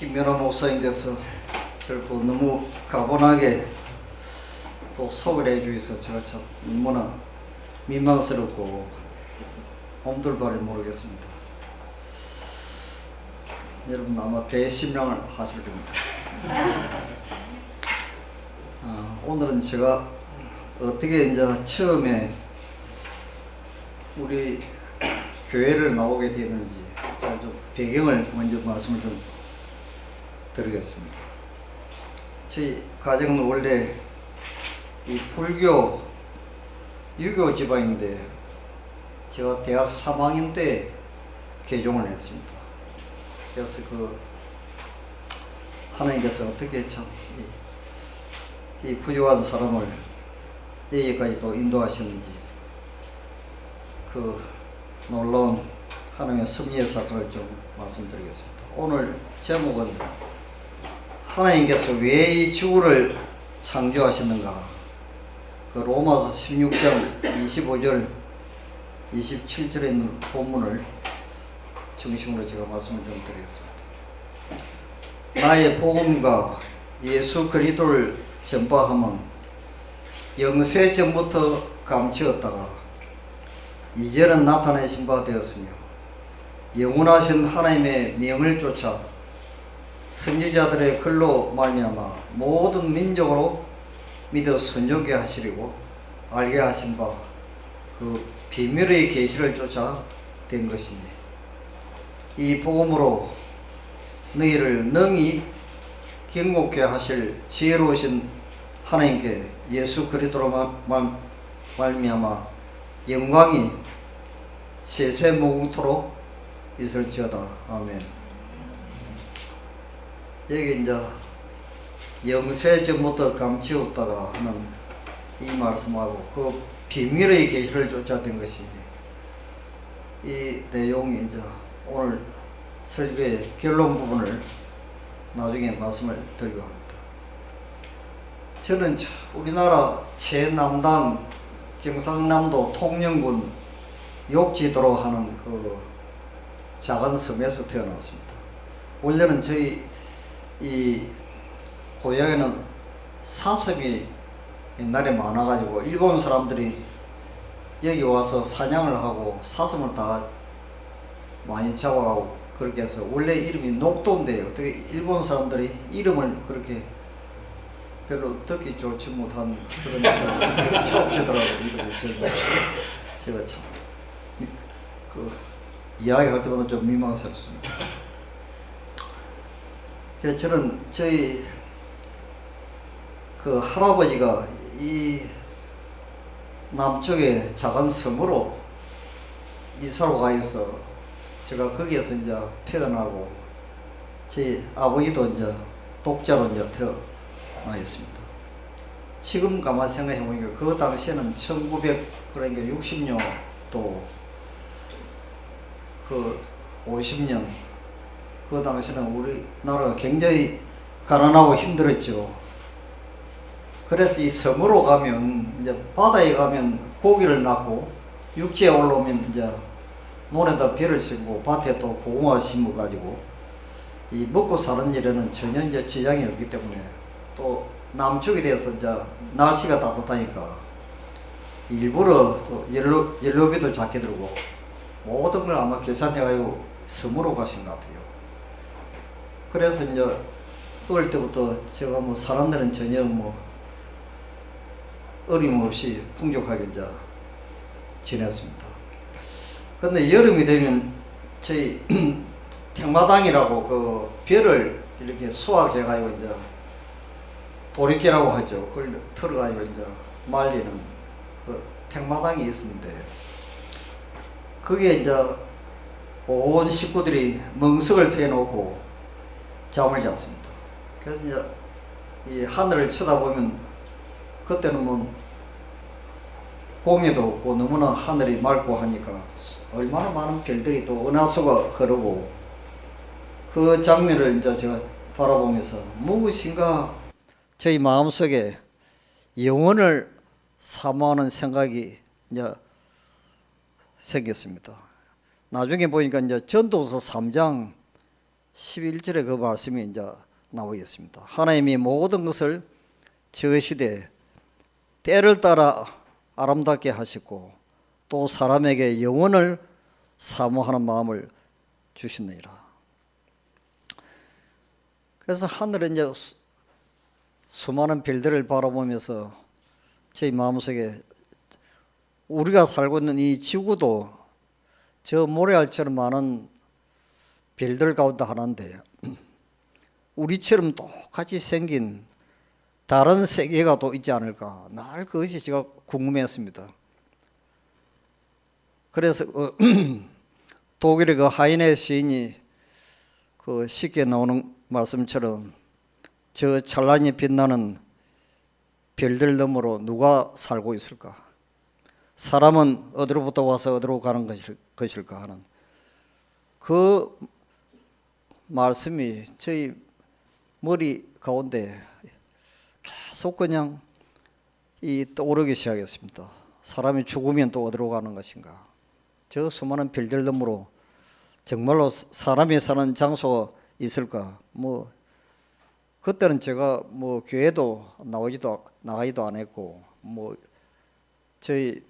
김연아 목사님께서 저를 또 너무 가분하게 또 소개를 해주셔서 제가 참 너무나 민망스럽고 엄둘바를 모르겠습니다. 여러분 아마 대심령을 하실 겁니다. 오늘은 제가 어떻게 이제 처음에 우리 교회를 나오게 되는지 제가 좀 배경을 먼저 말씀을 좀 드리겠습니다. 저희 가정은 원래 이 불교 유교 지방인데 제가 대학 3학년 때 개종을 했습니다. 그래서 하나님께서 어떻게 참 이 부유한 사람을 여기까지 또 인도하시는지 그 놀라운 하나님의 섭리의 사건을 좀 말씀드리겠습니다. 오늘 제목은 하나님께서 왜 이 지구를 창조하셨는가, 그 로마서 16장 25절 27절에 있는 본문을 중심으로 제가 말씀을 좀 드리겠습니다. 나의 복음과 예수 그리스도를 전파함은 영세 전부터 감추었다가 이제는 나타내신 바 되었으며 영원하신 하나님의 명을 쫓아 선지자들의 글로 말미암아 모든 민족으로 믿어 순종케 하시려고 알게 하신 바 그 비밀의 계시를 쫓아 된 것이니 이 복음으로 너희를 능히 경고케 하실 지혜로우신 하나님께 예수 그리스도로 말미암아 영광이 세세 무궁토록 있을지어다. 아멘. 여기 이제 영세 전부터 감추었다가 하는 이 말씀하고 그 비밀의 계시를 쫓아된 것이니 이 내용이 이제 오늘 설교의 결론 부분을 나중에 말씀을 드리고 합니다. 저는 우리나라 최남단 경상남도 통영군 욕지도로 하는 그 작은 섬에서 태어났습니다. 원래는 저희 이 고향에는 사슴이 옛날에 많아가지고 일본 사람들이 여기 와서 사냥을 하고 사슴을 다 많이 잡아가고 그렇게 해서 원래 이름이 녹도인데 어떻게 일본 사람들이 이름을 그렇게 별로 듣기 좋지 못한 그런 적시더라고요. 이름을 제가 참 이야기할 때마다 좀 민망스럽습니다. 저는 저희 그 할아버지가 이 남쪽에 작은 섬으로 이사로 가 있어 제가 거기에서 이제 태어나고 제 아버지도 이제 독자로 이제 태어나 있습니다. 지금 가만 생각해 보니까 그 당시에는 1900 60년도 그 50년 그 당시에는 우리나라가 굉장히 가난하고 힘들었죠. 그래서 이 섬으로 가면 이제 바다에 가면 고기를 낳고 육지에 올라오면 이제 논에다 배를 심고 밭에 또 고구마 심어 가지고 이 먹고 사는 일에는 전혀 이제 지장이 없기 때문에 또 남쪽에 대해서 이제 날씨가 따뜻하니까 일부러 또 연료비도 작게 들고 모든 걸 아마 계산해가지고 섬으로 가신 것 같아요. 그래서 이제 어릴 때부터 제가 뭐 사는 데는 전혀 뭐 어림없이 풍족하게 이제 지냈습니다. 근데 여름이 되면 저희 택마당이라고 그 벼를 이렇게 수확해가지고 이제 도리깨라고 하죠. 그걸 털어가지고 이제 말리는 그 택마당이 있었는데 거기에 이제 온 식구들이 멍석을 펴놓고 잠을 잤습니다. 그래서 이제 이 하늘을 쳐다보면 그때는 뭐 공해도 없고 너무나 하늘이 맑고 하니까 얼마나 많은 별들이 또 은하수가 흐르고 그 장면을 이제 제가 바라보면서 무엇인가 저희 마음속에 영혼을 사모하는 생각이 이제 생겼습니다. 나중에 보니까 이제 전도서 3장 11절에 그 말씀이 이제 나오겠습니다. 하나님이 모든 것을 지으시되 때를 따라 아름답게 하시고 또 사람에게 영원을 사모하는 마음을 주시느니라. 그래서 하늘에 이제 수많은 별들을 바라보면서 저희 마음속에 우리가 살고 있는 이 지구도 저 모래알처럼 많은 별들 가운데 하나인데 우리처럼 똑같이 생긴 다른 세계가 또 있지 않을까, 날 그것이 제가 궁금했습니다. 그래서 독일의 그 하이네 시인이 그 쉽게 나오는 말씀처럼 저 찬란히 빛나는 별들 너머로 누가 살고 있을까? 사람은 어디로부터 와서 어디로 가는 것일까 하는 그 말씀이 저희 머리 가운데 계속 그냥 떠오르기 시작했습니다. 사람이 죽으면 또 어디로 가는 것인가? 저 수많은 별들 너머로 정말로 사람이 사는 장소가 있을까? 뭐 그때는 제가 뭐 교회도 나가지도 안 했고 뭐 저희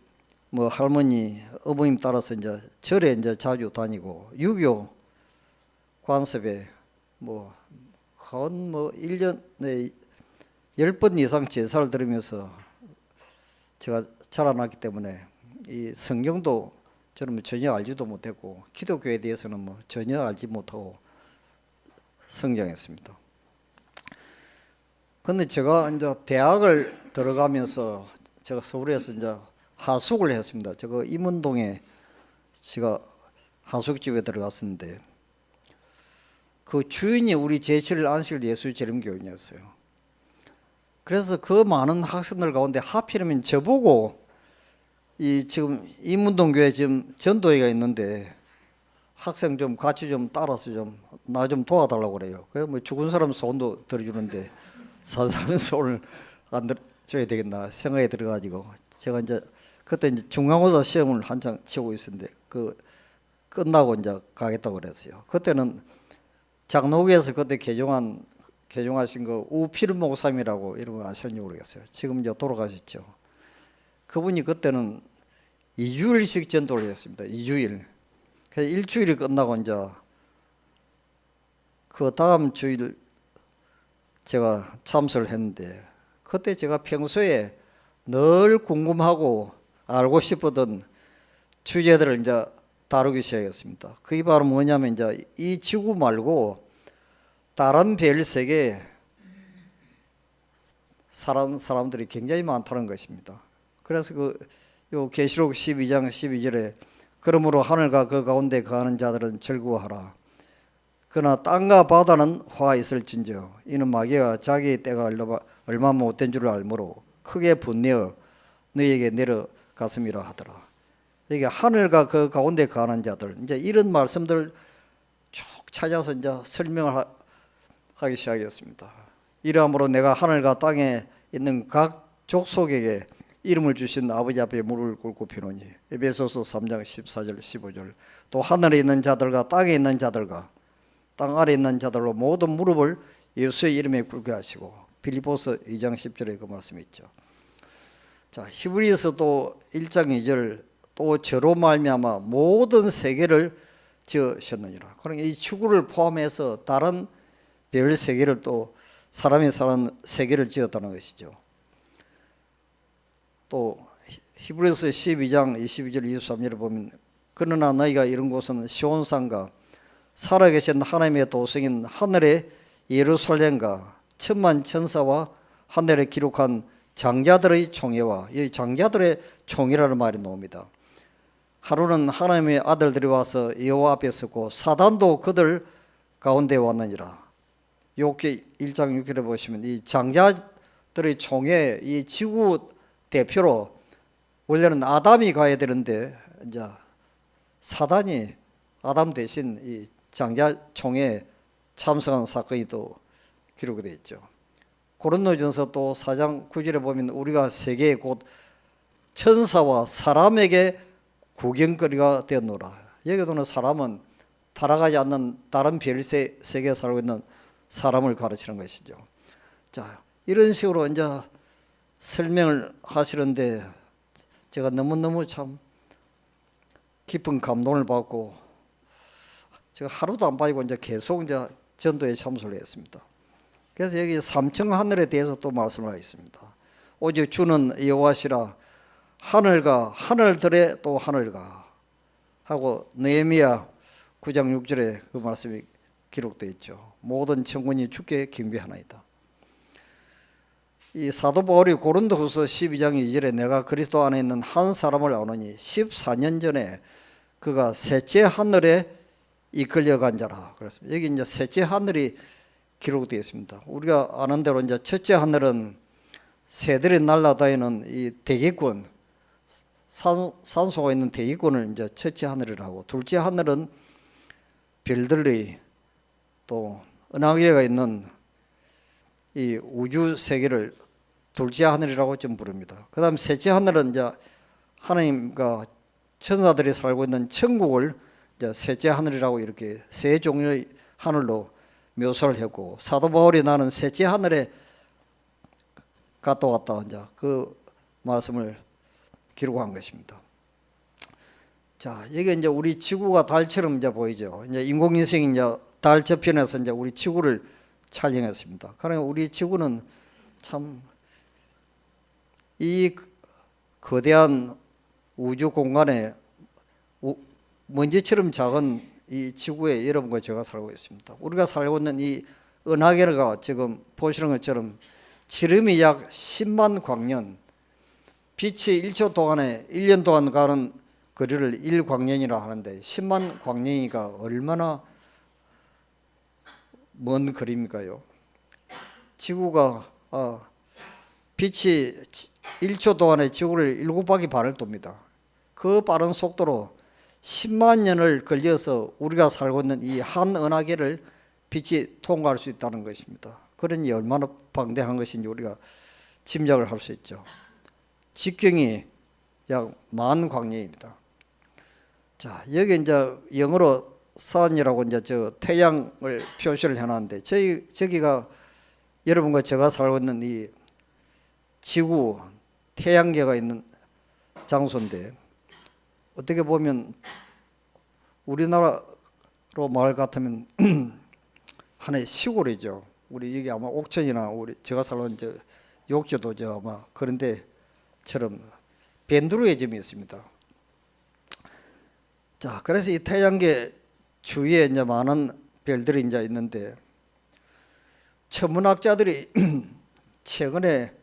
뭐 할머니 어머님 따라서 이제 절에 이제 자주 다니고 유교 관습에 뭐 한 뭐 1년에 10번 이상 제사를 드리면서 제가 자라났기 때문에 이 성경도 저는 전혀 알지도 못했고 기독교에 대해서는 뭐 전혀 알지 못하고 성장했습니다. 근데 제가 이제 대학을 들어가면서 제가 서울에서 이제 하숙을 했습니다. 제가 임원동에 제가 하숙집에 들어갔었는데 그 주인이 우리 제7일 안식일 예수재림교인이었어요. 그래서 그 많은 학생들 가운데 하필이면 저보고 이 지금 임운동교회 지금 전도회가 있는데 학생 좀 같이 좀 따라서 좀 나 좀 도와달라고 그래요. 그래서 뭐 죽은 사람 소원도 들어주는데 산 사람 소원을 안 들어줘야 되겠나 생각이 들어가지고 제가 이제 그때 이제 중간고사 시험을 한창 치고 있었는데 그 끝나고 이제 가겠다고 그랬어요. 그때는 장로교에서 그때 개종하신 거 우필 목사님이라고 이런 거 아셨는지 모르겠어요. 지금 이제 돌아가셨죠. 그분이 그때는 2주일씩 전도를 했습니다. 2주일. 그래서 일주일이 끝나고 이제 그 다음 주일 제가 참석을 했는데 그때 제가 평소에 늘 궁금하고 알고 싶었던 주제들을 이제 다루기 시작했습니다. 그게 바로 뭐냐면 이제 이 지구 말고 다른 별 세계에 사는 사람들이 굉장히 많다는 것입니다. 그래서 요 계시록 12장 12절에 그러므로 하늘과 그 가운데 거하는 자들은 즐거워하라. 그러나 땅과 바다는 화가 있을진저 이는 마귀가 자기의 때가 얼마 못된 줄을 알므로 크게 분내어 너희에게 내려갔음이라 하더라. 이게 하늘과 그 가운데 거하는 자들 이제 이런 말씀들 쭉 찾아서 이제 설명을 하기 시작했습니다. 이러므로 내가 하늘과 땅에 있는 각 족속에게 이름을 주신 아버지 앞에 무릎을 꿇고 비노니 에베소서 3장 14절 15절 또 하늘에 있는 자들과 땅에 있는 자들과 땅 아래에 있는 자들로 모든 무릎을 예수의 이름에 꿇게 하시고 빌립보서 2장 10절에 그 말씀이 있죠. 자, 히브리서 또 1장 2절 또 저로 말미암아 모든 세계를 지으셨느니라. 그러니까 이 지구를 포함해서 다른 별 세계를 또 사람이 사는 세계를 지었다는 것이죠. 또 히브리서 12장 22절 23절을 보면 그러나 너희가 이런 곳은 시온산과 살아계신 하나님의 도성인 하늘의 예루살렘과 천만 천사와 하늘에 기록한 장자들의 총회와 이 장자들의 총회라는 말이 나옵니다. 하루는 하나님의 아들들이 와서 여호와 앞에 섰고 사단도 그들 가운데 왔느니라. 욥기 1장 6절에 보시면 이 장자들의 총회 이 지구 대표로 원래는 아담이 가야 되는데 이제 사단이 아담 대신 이 장자 총회에 참석한 사건이 또 기록이 되어 있죠. 고린도전서 또 4장 9절에 보면 우리가 세계의 곧 천사와 사람에게 구경거리가 되었노라. 여기도는 사람은 타락하지 않는 다른 별 세계에 살고 있는 사람을 가르치는 것이죠. 자, 이런 식으로 이제 설명을 하시는데 제가 너무너무 참 깊은 감동을 받고 제가 하루도 안 빠지고 이제 계속 이제 전도에 참석을 했습니다. 그래서 여기 삼층 하늘에 대해서 또 말씀을 하겠습니다. 오직 주는 여호와시라 하늘과 하늘들의 또 하늘과 하고 느헤미야 9장 6절에 그 말씀이 기록되어 있죠. 모든 천군이 주께 경배하나이다. 이 사도 바울이 고린도후서 12장 2절에 내가 그리스도 안에 있는 한 사람을 아노니 14년 전에 그가 셋째 하늘에 이끌려간 자라 그랬습니다. 여기 이제 셋째 하늘이 기록되어 있습니다. 우리가 아는 대로 이제 첫째 하늘은 새들이 날아다니는 이 대기권, 산소가 있는 대기권을 이제 첫째 하늘이라고, 둘째 하늘은 별들이 또 은하계가 있는 이 우주 세계를 둘째 하늘이라고 좀 부릅니다. 그다음 셋째 하늘은 이제 하나님과 천사들이 살고 있는 천국을 이제 셋째 하늘이라고 이렇게 세 종류의 하늘로 묘사를 했고, 사도 바울이 나는 셋째 하늘에 갔다 왔다 이제 그 말씀을 기록한 것입니다. 자, 여기 이제 우리 지구가 달처럼 이제 보이죠. 이제 인공위성이 이제 달 저편에서 이제 우리 지구를 촬영했습니다. 그러니까 우리 지구는 참 이 거대한 우주 공간에 먼지처럼 작은 이 지구에 여러분과 제가 살고 있습니다. 우리가 살고 있는 이 은하계가 지금 보시는 것처럼 지름이 약 10만 광년, 빛이 1초 동안에 1년 동안 가는 거리를 1광년이라 하는데 10만 광년이가 얼마나 먼 거리입니까요? 지구가 빛이 1초 동안에 지구를 7바퀴 반을 돕니다. 그 빠른 속도로 10만 년을 걸려서 우리가 살고 있는 이 한 은하계를 빛이 통과할 수 있다는 것입니다. 그러니 얼마나 방대한 것인지 우리가 짐작을 할 수 있죠. 직경이 약 10,000광년입니다. 자, 여기 이제 영어로 sun이라고 이제 저 태양을 표시를 해놨는데 저기가 여러분과 제가 살고 있는 이 지구 태양계가 있는 장소인데 어떻게 보면 우리나라로 말 같으면 하나의 시골이죠. 우리 여기 아마 옥천이나 우리 제가 살던 저 욕조도 저 아마 그런 데처럼 밴드로의 점이 있습니다. 자, 그래서 이 태양계 주위에 이제 많은 별들이 이제 있는데 천문학자들이 최근에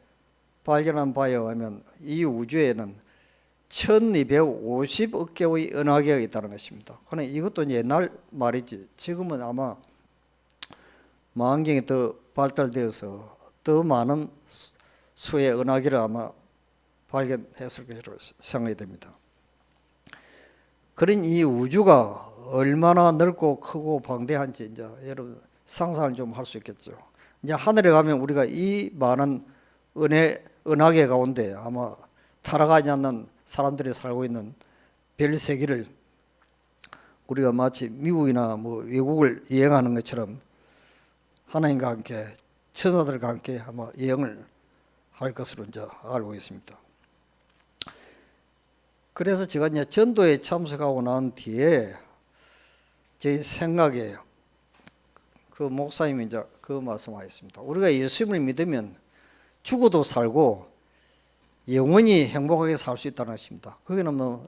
발견한 바에 의하면 이 우주에는 1250억 개의 은하계가 있다는 것입니다. 그러나 이것도 옛날 말이지 지금은 아마 망원경이 더 발달되어서 더 많은 수의 은하계를 아마 발견했을 것으로 생각이 됩니다. 그런 이 우주가 얼마나 넓고 크고 방대한지 이제 여러분 상상을 좀 할 수 있겠죠. 이제 하늘에 가면 우리가 이 많은 은하계 가운데 아마 타락하지 않는 사람들이 살고 있는 별 세계를 우리가 마치 미국이나 뭐 외국을 여행하는 것처럼 하나님과 함께 천사들과 함께 아마 여행을 할 것으로 이제 알고 있습니다. 그래서 제가 이제 전도에 참석하고 난 뒤에 제 생각에 그 목사님이 이제 그 말씀하셨습니다. 우리가 예수님을 믿으면 죽어도 살고 영원히 행복하게 살 수 있다는 것입니다. 거기는 뭐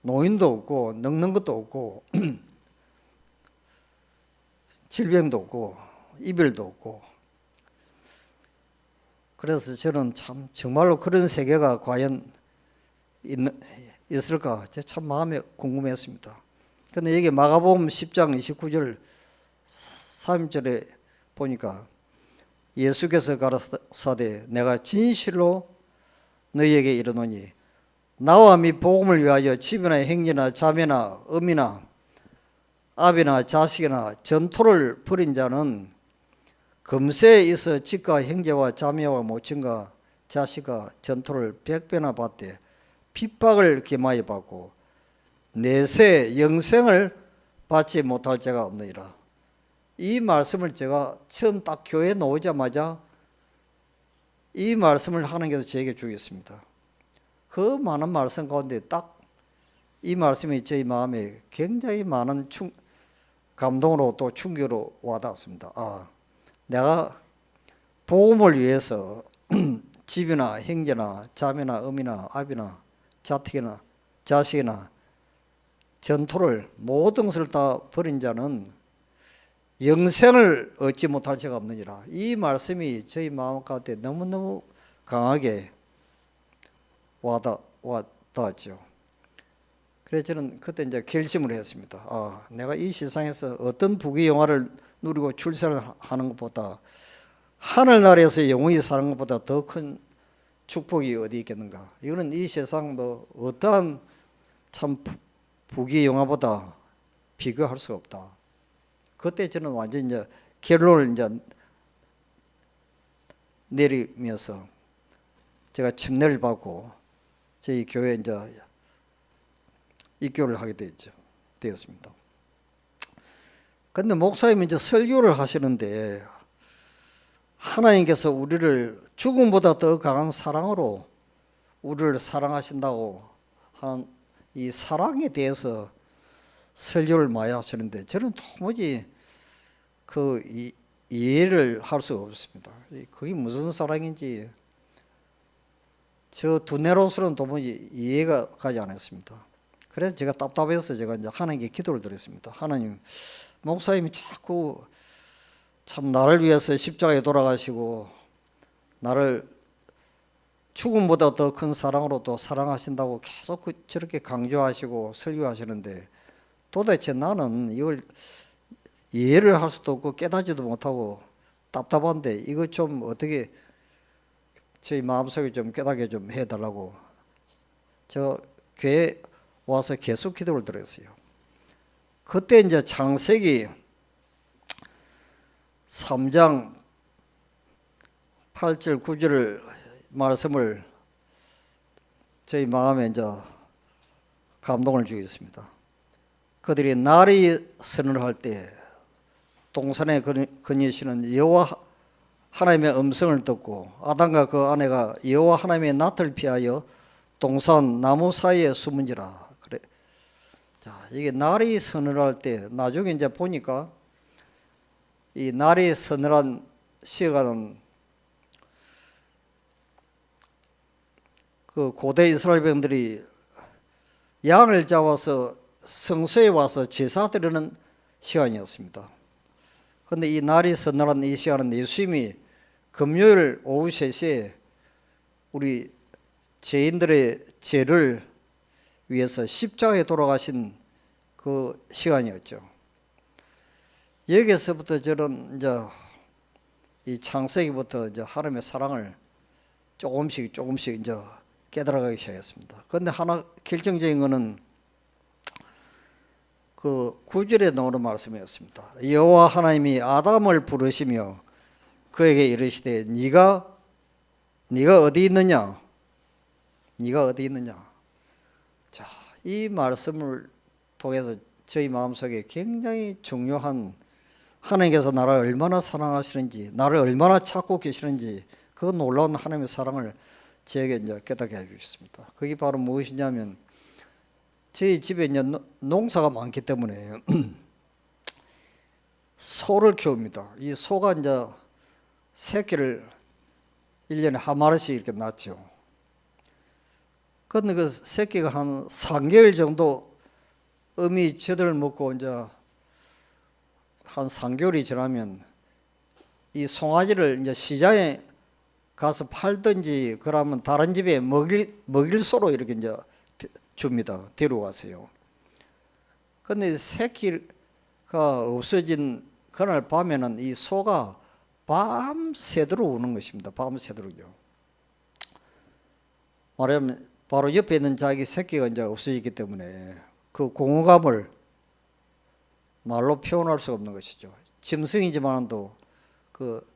노인도 없고 늙는 것도 없고 질병도 없고 이별도 없고 그래서 저는 참 정말로 그런 세계가 과연 있을까 참 마음에 궁금했습니다. 그런데 여기 마가복음 10장 29절 3절에 보니까 예수께서 가라사대 내가 진실로 너희에게 이르노니 나와 및 복음을 위하여 집이나 형제나 자매나 어미나 아비나 자식이나 전토를 벌인 자는 금세에 있어 집과 형제와 자매와 모친과 자식과 전토를 100배나 받되 핍박을 기마히 받고 내세 영생을 받지 못할 자가 없느니라. 이 말씀을 제가 처음 딱 교회에 나오자마자 이 말씀을 하나님께서 저에게 주셨습니다. 그 많은 말씀 가운데 딱 이 말씀이 저희 마음에 굉장히 많은 감동으로 또 충격으로 와닿았습니다. 아, 내가 복음을 위해서 집이나 형제나 자매나 어미나 아비나 자택이나 자식이나 전토를 모든 것을 다 버린 자는 영생을 얻지 못할 자가 없느니라. 이 말씀이 저희 마음 가운데 너무너무 강하게 와닿았죠. 그래서 저는 그때 이제 결심을 했습니다. 아, 내가 이 세상에서 어떤 부귀영화를 누리고 출세를 하는 것보다 하늘나라에서 영원히 사는 것보다 더 큰 축복이 어디 있겠는가. 이거는 이 세상 뭐 어떠한 참 부귀영화보다 비교할 수가 없다. 그때 저는 완전 이제 결론을 이제 내리면서 제가 침례를 받고 저희 교회에 이제 입교를 하게 되었습니다. 근데 목사님이 이제 설교를 하시는데 하나님께서 우리를 죽음보다 더 강한 사랑으로 우리를 사랑하신다고 하는 이 사랑에 대해서 설교를 많이 하시는데 저는 도무지 그 이해를 할 수가 없습니다. 그게 무슨 사랑인지 저 두뇌로서는 도무지 이해가 가지 않았습니다. 그래서 제가 답답해서 제가 이제 하나님께 기도를 드렸습니다. 하나님, 목사님이 자꾸 참 나를 위해서 십자가에 돌아가시고 나를 죽음보다 더 큰 사랑으로 또 사랑하신다고 계속 저렇게 강조하시고 설교하시는데 도대체 나는 이걸 이해를 할 수도 없고 깨닫지도 못하고 답답한데 이거 좀 어떻게 저희 마음속에 좀 깨닫게 좀 해달라고 저 교회 와서 계속 기도를 드렸어요. 그때 이제 창세기 3장 8절 9절 말씀을 저희 마음에 이제 감동을 주겠습니다. 그들이 날이 선을 할 때 동산에 거니시는 여호와 하나님의 음성을 듣고 아담과 그 아내가 여호와 하나님의 낯을 피하여 동산 나무 사이에 숨은지라. 그래. 자, 이게 날이 서늘할 때 나중에 이제 보니까 이 날이 서늘한 시간은 그 고대 이스라엘 백성들이 양을 잡아서 성소에 와서 제사 드리는 시간이었습니다. 그런데 이 날이 서늘한 이 시간은 예수님이 금요일 오후 3시에 우리 죄인들의 죄를 위해서 십자가에 돌아가신 그 시간이었죠. 여기서부터 저는 이제 이 창세기부터 이제 하나님의 사랑을 조금씩 이제 깨달아가기 시작했습니다. 그런데 하나 결정적인 거는 그 9절에 나오는 말씀이었습니다. 여호와 하나님이 아담을 부르시며 그에게 이르시되 네가 어디 있느냐? 네가 어디 있느냐? 자, 이 말씀을 통해서 저희 마음속에 굉장히 중요한 하나님께서 나를 얼마나 사랑하시는지, 나를 얼마나 찾고 계시는지 그 놀라운 하나님의 사랑을 저에게 이제 깨닫게 해주셨습니다. 그게 바로 무엇이냐면 저희 집에 이제 농사가 많기 때문에 소를 키웁니다. 이 소가 이제 새끼를 1년에 한 마리씩 이렇게 낳죠. 그런데 그 새끼가 한 3개월 정도 어미 젖을 먹고 이제 한 3개월이 지나면 이 송아지를 이제 시장에 가서 팔든지 그러면 다른 집에 먹일 소로 이렇게 이제 줍니다. 데려가세요. 그런데 새끼가 없어진 그날 밤에는 이 소가 밤새도록 우는 것입니다. 밤새도록요. 말하면 바로 옆에 있는 자기 새끼가 이제 없어지기 때문에 그 공허감을 말로 표현할 수가 없는 것이죠. 짐승이지만도 그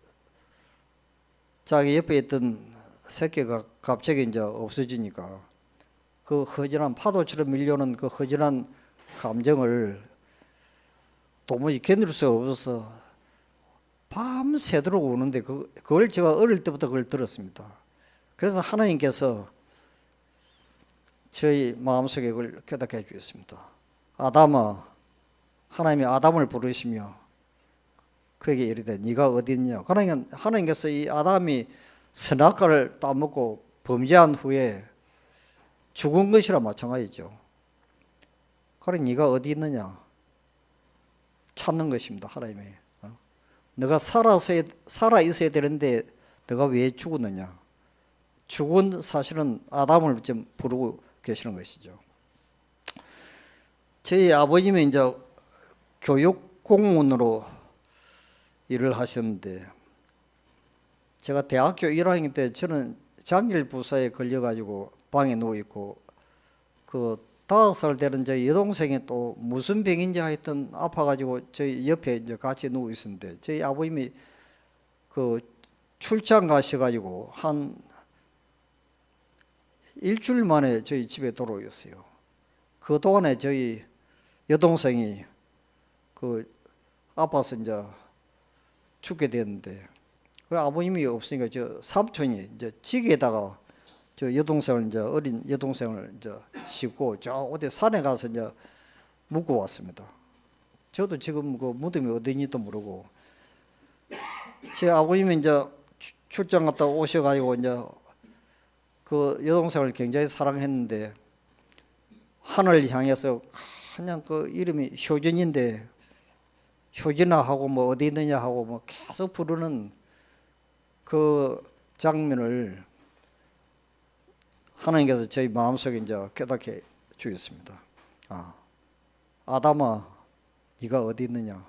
자기 옆에 있던 새끼가 갑자기 이제 없어지니까 그 허전한 파도처럼 밀려오는 그 허전한 감정을 도무지 견딜 수 없어서 밤새도록 우는데 그걸 제가 어릴 때부터 그걸 들었습니다. 그래서 하나님께서 저희 마음속에 그걸 깨닫게 해주셨습니다. 아담아, 하나님이 아담을 부르시며 그에게 이르되 네가 어디 있냐. 하나님께서 이 아담이 선악과를 따먹고 범죄한 후에 죽은 것이라 마찬가지죠. 그래 네가 어디 있느냐 찾는 것입니다. 하나님이. 너가 살아 있어야 되는데 너가 왜 죽었느냐. 죽은 사실은 아담을 좀 부르고 계시는 것이죠. 저희 아버님이 이제 교육 공무원으로 일을 하셨는데 제가 대학교 1학년 때 저는 장길 부사에 걸려가지고 방에 누워 있고 그 5살 되는 저 여동생이 또 무슨 병인지 하여튼 아파가지고 저희 옆에 이제 같이 누워 있었는데 저희 아버님이 그 출장 가셔가지고 한 일주일 만에 저희 집에 돌아오셨어요. 그 동안에 저희 여동생이 그 아파서 이제 죽게 됐는데 그 아버님이 없으니까 저 삼촌이 이제 지게에다가 저 여동생을 이제 어린 여동생을 이제 싣고 저 어디 산에 가서 이제 묻고 왔습니다. 저도 지금 그 무덤이 어디인지도 모르고 제 아버님이 이제 출장 갔다 오셔가지고 이제 그 여동생을 굉장히 사랑했는데 하늘을 향해서 그냥 그 이름이 효진인데 효진아 하고 뭐 어디 있느냐 하고 뭐 계속 부르는 그 장면을 하나님께서 저희 마음속에 이제 깨닫게 주셨습니다. 아담아, 네가 어디 있느냐?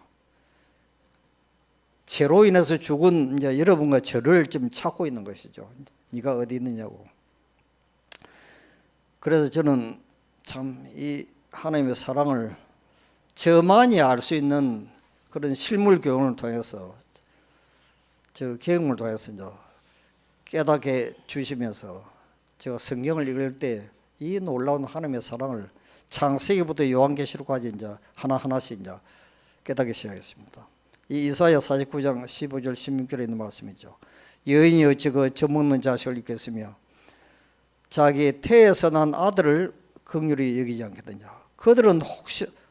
죄로 인해서 죽은 이제 여러분과 저를 좀 찾고 있는 것이죠. 네가 어디 있느냐고. 그래서 저는 참 이 하나님의 사랑을 저만이 알 수 있는 그런 실물 교훈을 통해서 저 경험을 통해서 이제 깨닫게 주시면서 제가 성경을 읽을 때 이 놀라운 하나님의 사랑을 창세기부터 요한계시록까지 이제 하나하나씩 이제 깨닫기 시작했습니다. 이 이사야 49장 15절 16절에 있는 말씀이죠. 여인이 어찌 그 젖먹는 자식을 잊겠으며 자기 태에서 난 아들을 긍휼히 여기지 않겠느냐. 그들은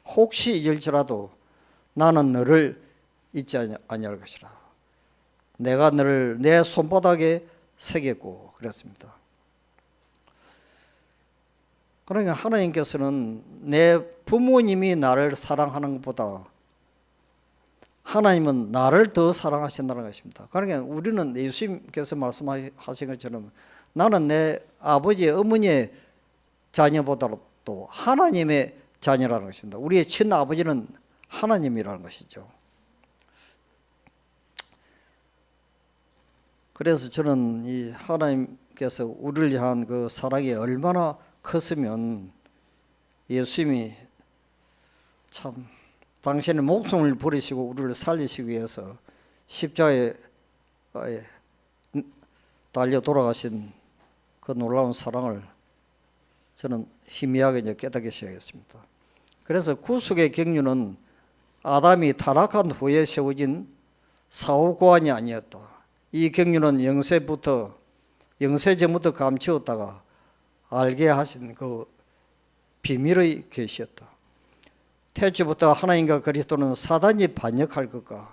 혹시 잊을지라도 나는 너를 잊지 아니할 것이라. 내가 너를 내 손바닥에 새겼고 그랬습니다. 그러니까 하나님께서는 내 부모님이 나를 사랑하는 것보다 하나님은 나를 더 사랑하신다는 것입니다. 그러니까 우리는 예수님께서 말씀하신 것처럼 나는 내 아버지 어머니의 자녀보다도 하나님의 자녀라는 것입니다. 우리의 친아버지는 하나님이라는 것이죠. 그래서 저는 이 하나님께서 우리를 향한 그 사랑이 얼마나 컸으면 예수님이 참 당신의 목숨을 버리시고 우리를 살리시기 위해서 십자가에 달려 돌아가신 그 놀라운 사랑을 저는 희미하게 이제 깨닫기 시작했습니다. 그래서 구속의 경륜은 아담이 타락한 후에 세워진 사후고안이 아니었다. 이 경륜은 영세전부터 감추었다가 알게 하신 그 비밀의 계시였다. 태초부터 하나님과 그리스도는 사단이 반역할 것과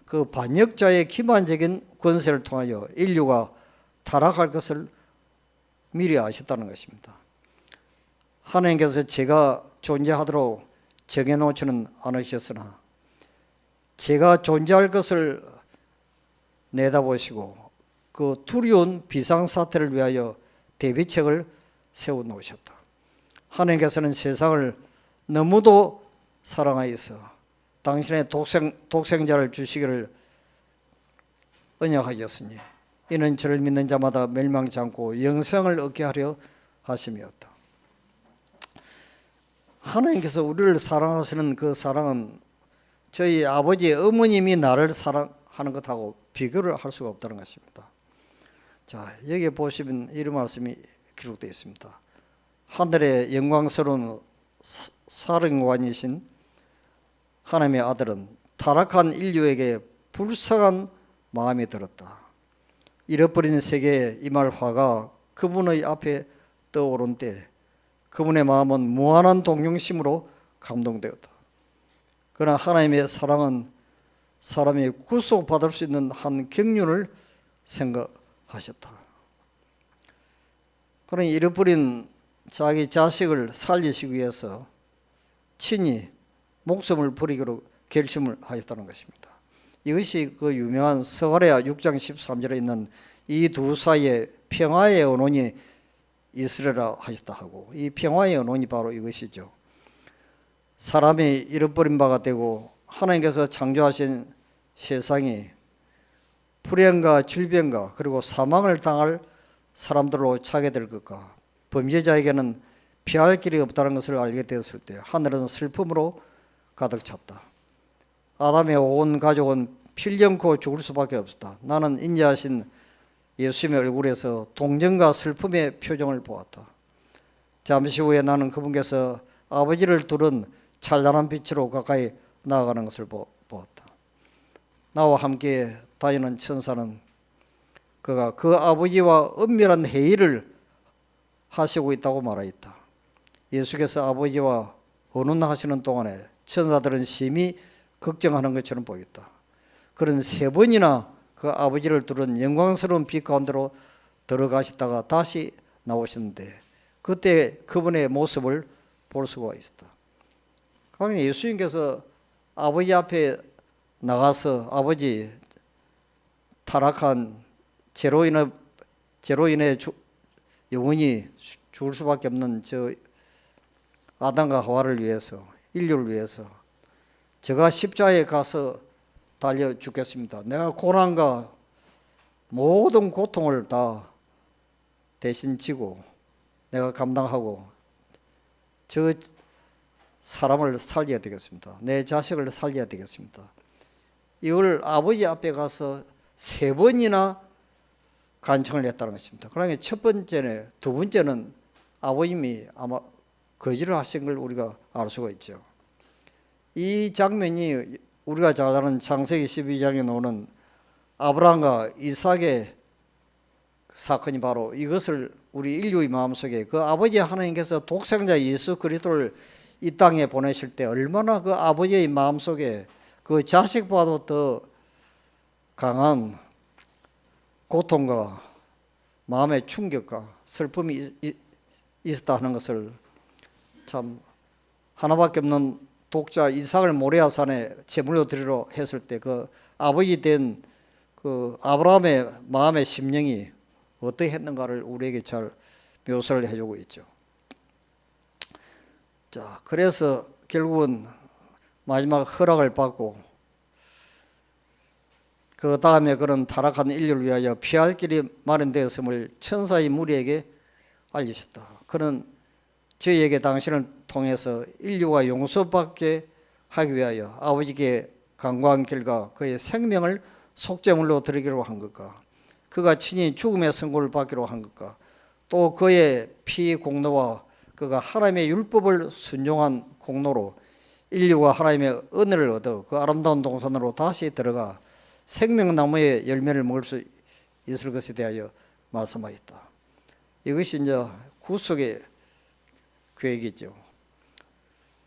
그 반역자의 기만적인 권세를 통하여 인류가 타락할 것을 미리 아셨다는 것입니다. 하나님께서 죄가 존재하도록 정해놓지는 않으셨으나 죄가 존재할 것을 내다보시고 그 두려운 비상사태를 위하여 대비책을 세워놓으셨다. 하나님께서는 세상을 너무도 사랑하여서 당신의 독생자를 주시기를 언약하셨으니 이는 저를 믿는 자마다 멸망치 않고 영생을 얻게 하려 하심이었다. 하나님께서 우리를 사랑하시는 그 사랑은 저희 아버지 어머님이 나를 사랑하는 것하고 비교를 할 수가 없다는 것입니다. 자, 여기 보시면 이런 말씀이 기록되어 있습니다. 하늘의 영광스러운 사령관이신 하나님의 아들은 타락한 인류에게 불쌍한 마음이 들었다. 잃어버린 세계에 임할 화가 그분의 앞에 떠오른 때 그분의 마음은 무한한 동정심으로 감동되었다. 그러나 하나님의 사랑은 사람이 구속받을 수 있는 한 경륜을 생각하셨다. 그러니 잃어버린 자기 자식을 살리시기 위해서 친히 목숨을 버리기로 결심을 하셨다는 것입니다. 이것이 그 유명한 스가랴 6장 13절에 있는 이 두 사이에 평화의 언원이 있으리라 하셨다 하고, 이 평화의 언원이 바로 이것이죠. 사람이 잃어버린 바가 되고 하나님께서 창조하신 세상이 불행과 질병과 그리고 사망을 당할 사람들로 차게 될 것과 범죄자에게는 피할 길이 없다는 것을 알게 되었을 때 하늘은 슬픔으로 가득 찼다. 아담의 온 가족은 필연코 죽을 수밖에 없었다. 나는 인자하신 예수님의 얼굴에서 동정과 슬픔의 표정을 보았다. 잠시 후에 나는 그분께서 아버지를 두른 찬란한 빛으로 가까이 나아가는 것을 보았다. 나와 함께 다니는 천사는 그가 그 아버지와 은밀한 회의를 하시고 있다고 말하였다. 예수께서 아버지와 언론하시는 동안에 천사들은 심히 걱정하는 것처럼 보였다. 그런 세 번이나 그 아버지를 두른 영광스러운 빛 가운데로 들어가시다가 다시 나오셨는데 그때 그분의 모습을 볼 수가 있었다. 그러니까 예수님께서 아버지 앞에 나가서 아버지 타락한 죄로 인해 영원히 죽을 수밖에 없는 저 아담과 하와를 위해서, 인류를 위해서 제가 십자가에 가서 달려 죽겠습니다. 내가 고난과 모든 고통을 다 대신 지고 내가 감당하고 저 사람을 살려야 되겠습니다. 내 자식을 살려야 되겠습니다. 이걸 아버지 앞에 가서 세 번이나 간청을 했다는 것입니다. 그러니까 첫 번째는, 두 번째는 아버님이 아마 거짓을 하신 걸 우리가 알 수가 있죠. 이 장면이 우리가 잘 아는 창세기 12장에 나오는 아브라함과 이삭의 사건이 바로 이것을 우리 인류의 마음속에 그 아버지 하나님께서 독생자 예수 그리스도를 이 땅에 보내실 때 얼마나 그 아버지의 마음속에 그 자식보다도 더 강한 고통과 마음의 충격과 슬픔이 있었다 하는 것을 참 하나밖에 없는 독자 이삭을 모리아산에 제물로 드리러 했을 때 그 아버지 된 그 아브라함의 마음의 심령이 어떻게 했는가를 우리에게 잘 묘사를 해주고 있죠. 자, 그래서 결국은 마지막 허락을 받고 그 다음에 그런 타락한 인류를 위하여 피할 길이 마련되었음을 천사의 무리에게 알리셨다. 그는 저희에게 당신을 통해서 인류가 용서받게 하기 위하여 아버지께 간구한 길과 그의 생명을 속죄물로 드리기로 한 것과 그가 친히 죽음의 선고를 받기로 한 것과 또 그의 피 공로와 그가 하나님의 율법을 순종한 공로로 인류가 하나님의 은혜를 얻어 그 아름다운 동산으로 다시 들어가 생명나무의 열매를 먹을 수 있을 것에 대하여 말씀하셨다. 이것이 이제 구속의 계획이죠.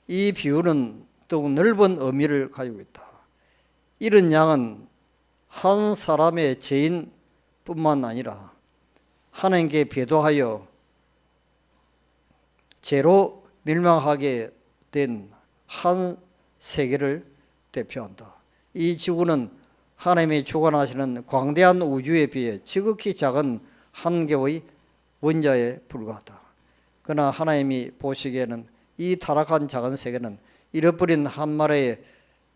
이 비유는 더욱 넓은 의미를 가지고 있다. 이런 양은 한 사람의 죄인뿐만 아니라 하나님께 배도하여 죄로 멸망하게 된 한 세계를 대표한다. 이 지구는 하나님이 주관하시는 광대한 우주에 비해 지극히 작은 한 개의 원자에 불과하다. 그러나 하나님이 보시기에는 이 타락한 작은 세계는 잃어버린 한 마리의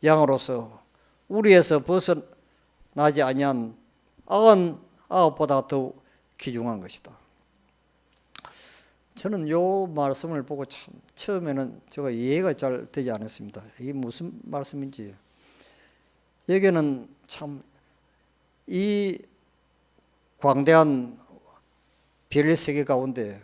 양으로서 우리에서 벗어나지 아니한 99보다 더 귀중한 것이다. 저는 이 말씀을 보고 참 처음에는 제가 이해가 잘 되지 않았습니다. 이게 무슨 말씀인지. 여기는 참 이 광대한 별의 세계 가운데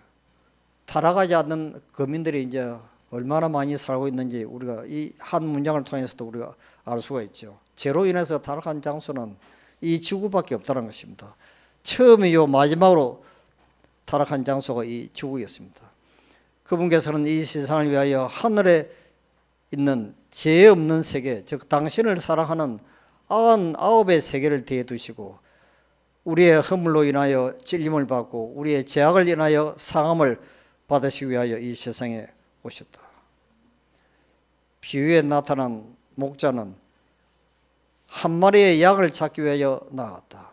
타락하지 않는 거민들이 이제 얼마나 많이 살고 있는지 우리가 이 한 문장을 통해서도 우리가 알 수가 있죠. 죄로 인해서 타락한 장소는 이 지구밖에 없다는 것입니다. 처음이요 마지막으로 타락한 장소가 이 지구였습니다. 그분께서는 이 세상을 위하여 하늘에 있는 죄 없는 세계, 즉 당신을 사랑하는 99의 세계를 대해 두시고 우리의 허물로 인하여 찔림을 받고 우리의 죄악을 인하여 상함을 받으시기 위하여 이 세상에 오셨다. 비유에 나타난 목자는 한 마리의 양을 찾기 위하여 나갔다.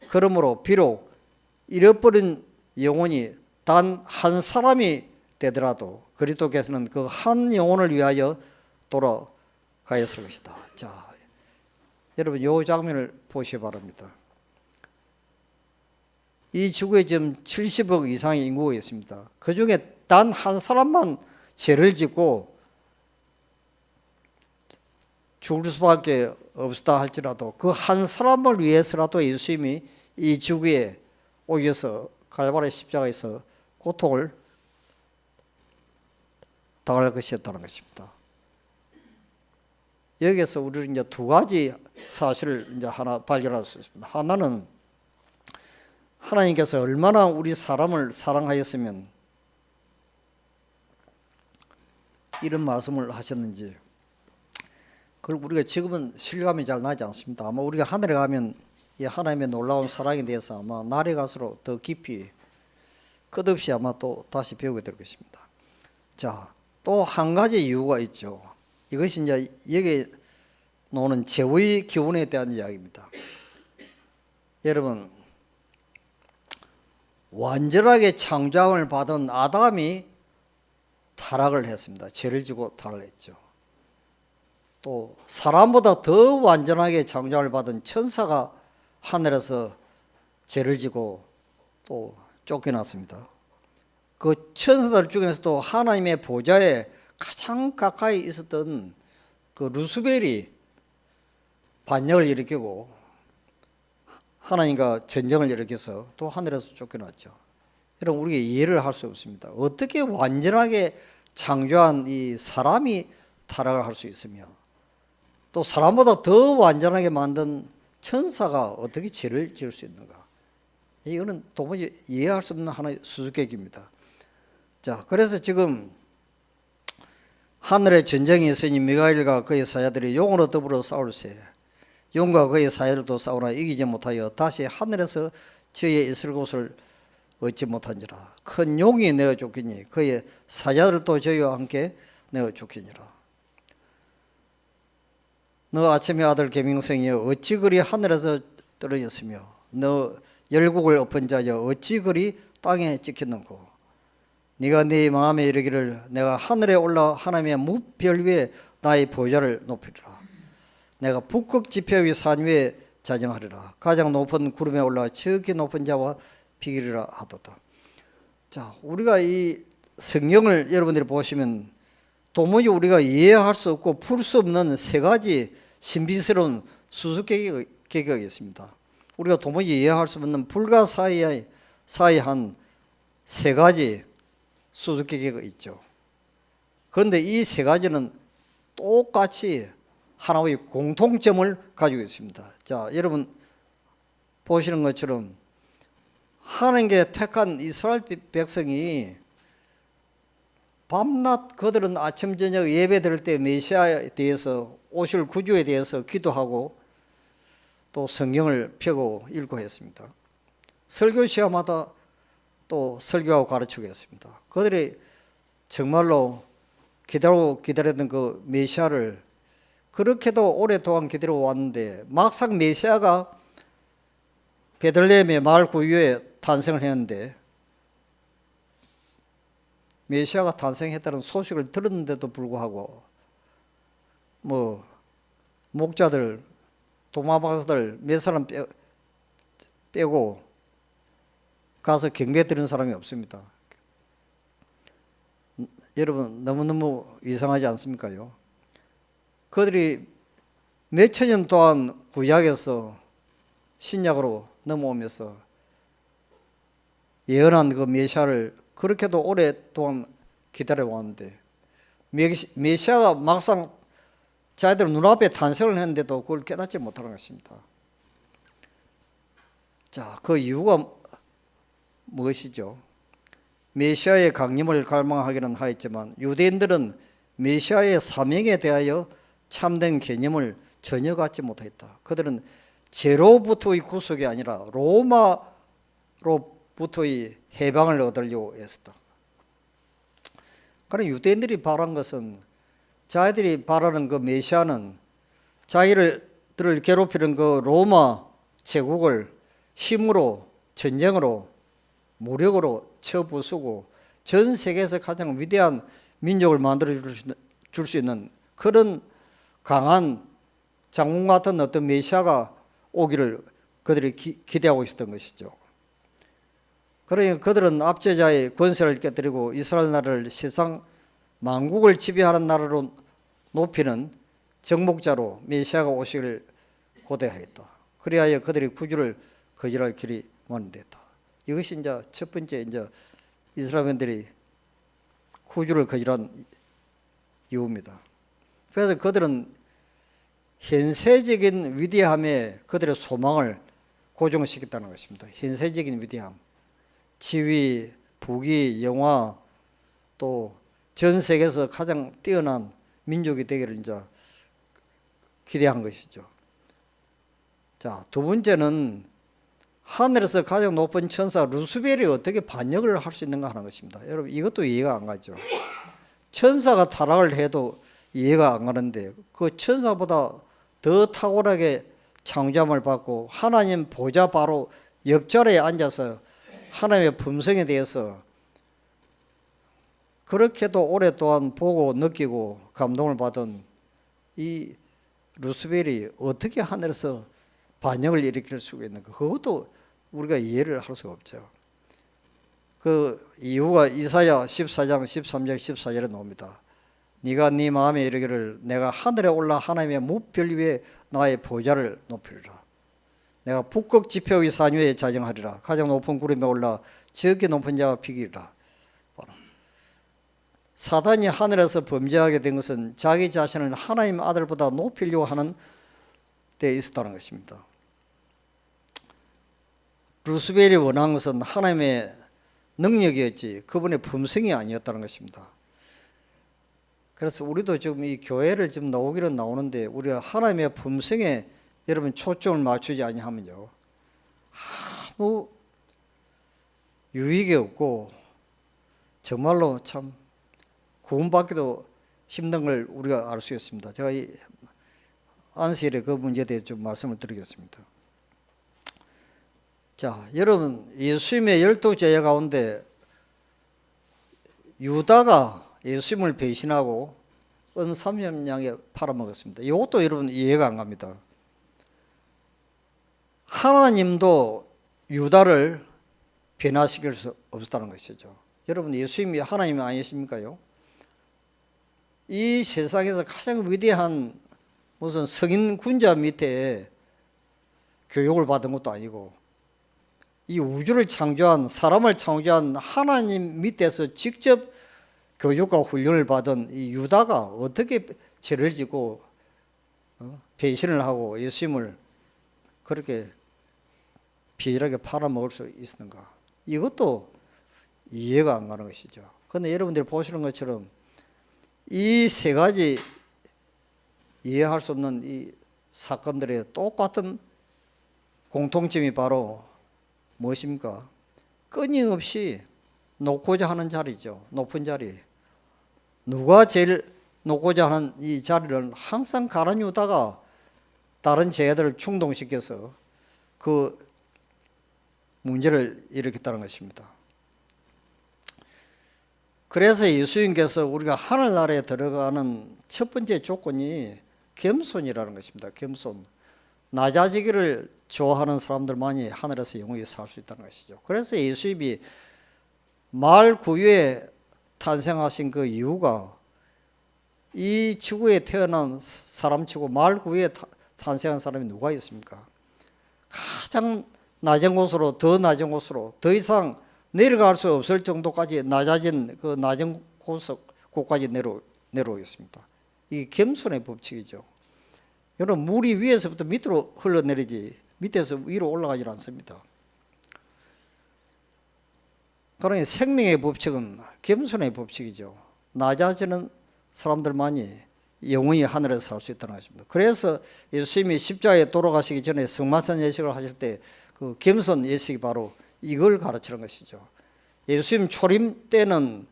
그러므로 비록 잃어버린 영혼이 단 한 사람이 되더라도 그리스도께서는 그 한 영혼을 위하여 돌아가였을 것이다. 자, 여러분 이 장면을 보시기 바랍니다. 이 지구에 지금 70억 이상의 인구가 있습니다. 그 중에 단 한 사람만 죄를 짓고 죽을 수밖에 없다 할지라도 그 한 사람을 위해서라도 예수님이 이 지구에 오셔서 갈바리 십자가에서 고통을 당할 것이었다는 것입니다. 여기에서 우리는 이제 두 가지 사실을 이제 하나 발견할 수 있습니다. 하나는 하나님께서 얼마나 우리 사람을 사랑하였으면 이런 말씀을 하셨는지 그걸 우리가 지금은 실감이 잘 나지 않습니다. 아마 우리가 하늘에 가면 이 하나님의 놀라운 사랑에 대해서 아마 날이 갈수록 더 깊이 끝없이 아마 또 다시 배우게 될 것입니다. 자, 또 한 가지 이유가 있죠. 이것이 이제 여기에 나오는 죄의 기운에 대한 이야기입니다. 여러분, 완전하게 창조함을 받은 아담이 타락을 했습니다. 죄를 지고 타락을 했죠. 또 사람보다 더 완전하게 창조함을 받은 천사가 하늘에서 죄를 지고 또 쫓겨났습니다. 그 천사들 중에서도 하나님의 보좌에 가장 가까이 있었던 그 루스벨이 반역을 일으키고 하나님과 전쟁을 일으켜서 또 하늘에서 쫓겨났죠. 여러분 우리가 이해를 할 수 없습니다. 어떻게 완전하게 창조한 이 사람이 타락을 할 수 있으며 또 사람보다 더 완전하게 만든 천사가 어떻게 죄를 지을 수 있는가? 이거는 도무지 이해할 수 없는 하나의 수수께끼입니다. 자, 그래서 지금 하늘에 전쟁이 있으니 미가엘과 그의 사자들이 용으로 더불어 싸울세. 용과 그의 사자들도 싸우나 이기지 못하여 다시 하늘에서 저희의 있을 곳을 얻지 못한지라. 큰 용이 내어 쫓기니 그의 사자들도 저희와 함께 내어 쫓기니라. 너 아침의 아들 계명성이여 어찌 그리 하늘에서 떨어졌으며 너 열국을 엎은 자여 어찌 그리 땅에 찍혔는고. 네가 네 마음에 이르기를 내가 하늘에 올라 하나님의 무별 위에 나의 보좌를 높이리라. 내가 북극 지표 위 산 위에 자정하리라. 가장 높은 구름에 올라 저기 높은 자와 비기리라 하도다. 자, 우리가 이 성경을 여러분들이 보시면 도무지 우리가 이해할 수 없고 풀 수 없는 세 가지 신비스러운 수수께끼가 있습니다. 우리가 도무지 이해할 수 없는 불가사의한 세 가지 수수께끼가 있죠. 그런데 이 세 가지는 똑같이 하나의 공통점을 가지고 있습니다. 자, 여러분 보시는 것처럼 하나님께 택한 이스라엘 백성이 밤낮 그들은 아침 저녁 예배 드릴 때 메시아에 대해서 오실 구주에 대해서 기도하고 또 성경을 펴고 읽고 했습니다. 설교 시간마다 또 설교하고 가르치고 했습니다. 그들이 정말로 기다렸던 그 메시아를 그렇게도 오랫동안 기다려 왔는데 막상 메시아가 베들레헴의 마을 구유에 탄생을 했는데 메시아가 탄생했다는 소식을 들었는데도 불구하고 뭐 목자들 도마박사들 몇 사람 빼고 가서 경배 드리는 사람이 없습니다. 여러분 너무너무 이상하지 않습니까요? 그들이 몇천 년 동안 구약에서 신약으로 넘어오면서 예언한 그 메시아를 그렇게도 오랫동안 기다려왔는데 메시아가 막상 자기들 눈앞에 탄생을 했는데도 그걸 깨닫지 못하는 것입니다. 자, 그 이유가 무엇이죠? 메시아의 강림을 갈망하기는 하였지만 유대인들은 메시아의 사명에 대하여 참된 개념을 전혀 갖지 못했다. 그들은 죄로부터의 구속이 아니라 로마로부터의 해방을 얻으려고 했었다. 그럼 유대인들이 바란 것은, 자기들이 바라는 그 메시아는 자기들을 괴롭히는 그 로마 제국을 힘으로, 전쟁으로, 무력으로 쳐부수고 전 세계에서 가장 위대한 민족을 만들어 줄 수 있는 그런 강한 장군 같은 어떤 메시아가 오기를 그들이 기대하고 있었던 것이죠. 그러니까 그들은 압제자의 권세를 깨뜨리고 이스라엘 나라를 세상 만국을 지배하는 나라로 높이는 정복자로 메시아가 오시기를 고대하였다. 그리하여 그들이 구주를 거절할 길이 마련됐다. 이것이 이제 첫 번째 이제 이스라엘인들이 구주를 거절한 이유입니다. 그래서 그들은 현세적인 위대함에 그들의 소망을 고정시켰다는 것입니다. 현세적인 위대함, 지위, 부귀, 영화, 또 전 세계에서 가장 뛰어난 민족이 되기를 이제 기대한 것이죠. 자, 두 번째는 하늘에서 가장 높은 천사 루스벨이 어떻게 반역을 할 수 있는가 하는 것입니다. 여러분, 이것도 이해가 안 가죠. 천사가 타락을 해도 이해가 안 가는데 그 천사보다 더 탁월하게 창조함을 받고 하나님 보좌 바로 옆자리에 앉아서 하나님의 품성에 대해서 그렇게도 오랫동안 보고 느끼고 감동을 받은 이 루스벨이 어떻게 하늘에서 반역을 일으킬 수가 있는가? 그것도 우리가 이해를 할 수가 없죠. 그 이유가 이사야 14장 13절 14절에 나옵니다. 네가 네 마음에 이르기를 내가 하늘에 올라 하나님의 무별 위에 나의 보좌를 높이리라. 내가 북극 지표의 산 위에 자정하리라. 가장 높은 구름에 올라 저기 높은 자와 비기리라. 사단이 하늘에서 범죄하게 된 것은 자기 자신을 하나님 아들보다 높이려고 하는 데 있었다는 것입니다. 루스벨이 원한 것은 하나님의 능력이었지 그분의 품성이 아니었다는 것입니다. 그래서 우리도 지금 이 교회를 지금 나오기는 나오는데 우리가 하나님의 품성에 여러분 초점을 맞추지 아니하면요 아무 유익이 없고 정말로 참 구원받기도 힘든 걸 우리가 알 수 있습니다. 제가 이 안식일에 그 문제에 대해 좀 말씀을 드리겠습니다. 자, 여러분 예수님의 12제자 가운데 유다가 예수님을 배신하고 은 300냥에 팔아먹었습니다. 이것도 여러분 이해가 안 갑니다. 하나님도 유다를 변화시킬 수 없었다는 것이죠. 여러분 예수님이 하나님이 아니십니까요? 이 세상에서 가장 위대한 무슨 성인 군자 밑에 교육을 받은 것도 아니고 이 우주를 창조한 사람을 창조한 하나님 밑에서 직접 교육과 훈련을 받은 이 유다가 어떻게 죄를 지고 배신을 하고 예수님을 그렇게 비열하게 팔아먹을 수 있었는가? 이것도 이해가 안 가는 것이죠. 그런데 여러분들이 보시는 것처럼 이 세 가지 이해할 수 없는 이 사건들의 똑같은 공통점이 바로 무엇입니까? 끊임없이 놓고자 하는 자리죠. 높은 자리. 누가 제일 놓고자 하는 이 자리를 항상 가르뉴다가 다른 제자들을 충동시켜서 그 문제를 일으켰다는 것입니다. 그래서 예수님께서 우리가 하늘나라에 들어가는 첫 번째 조건이 겸손이라는 것입니다. 겸손. 낮아지기를 좋아하는 사람들만이 하늘에서 영원히 살 수 있다는 것이죠. 그래서 예수님이 말 구유에 탄생하신 그 이유가 이 지구에 태어난 사람치고 말 구유에 탄생한 사람이 누가 있습니까? 가장 낮은 곳으로 더 낮은 곳으로 더 이상 내려갈 수 없을 정도까지 낮아진 그 낮은 곳까지 내려오겠습니다. 이게 겸손의 법칙이죠. 여러분, 물이 위에서부터 밑으로 흘러내리지 밑에서 위로 올라가지 않습니다. 그러니 생명의 법칙은 겸손의 법칙이죠. 낮아지는 사람들만이 영원히 하늘에서 살 수 있다는 것입니다. 그래서 예수님이 십자가에 돌아가시기 전에 성만찬 예식을 하실 때 그 겸손 예식이 바로 이걸 가르치는 것이죠. 예수님 초림 때는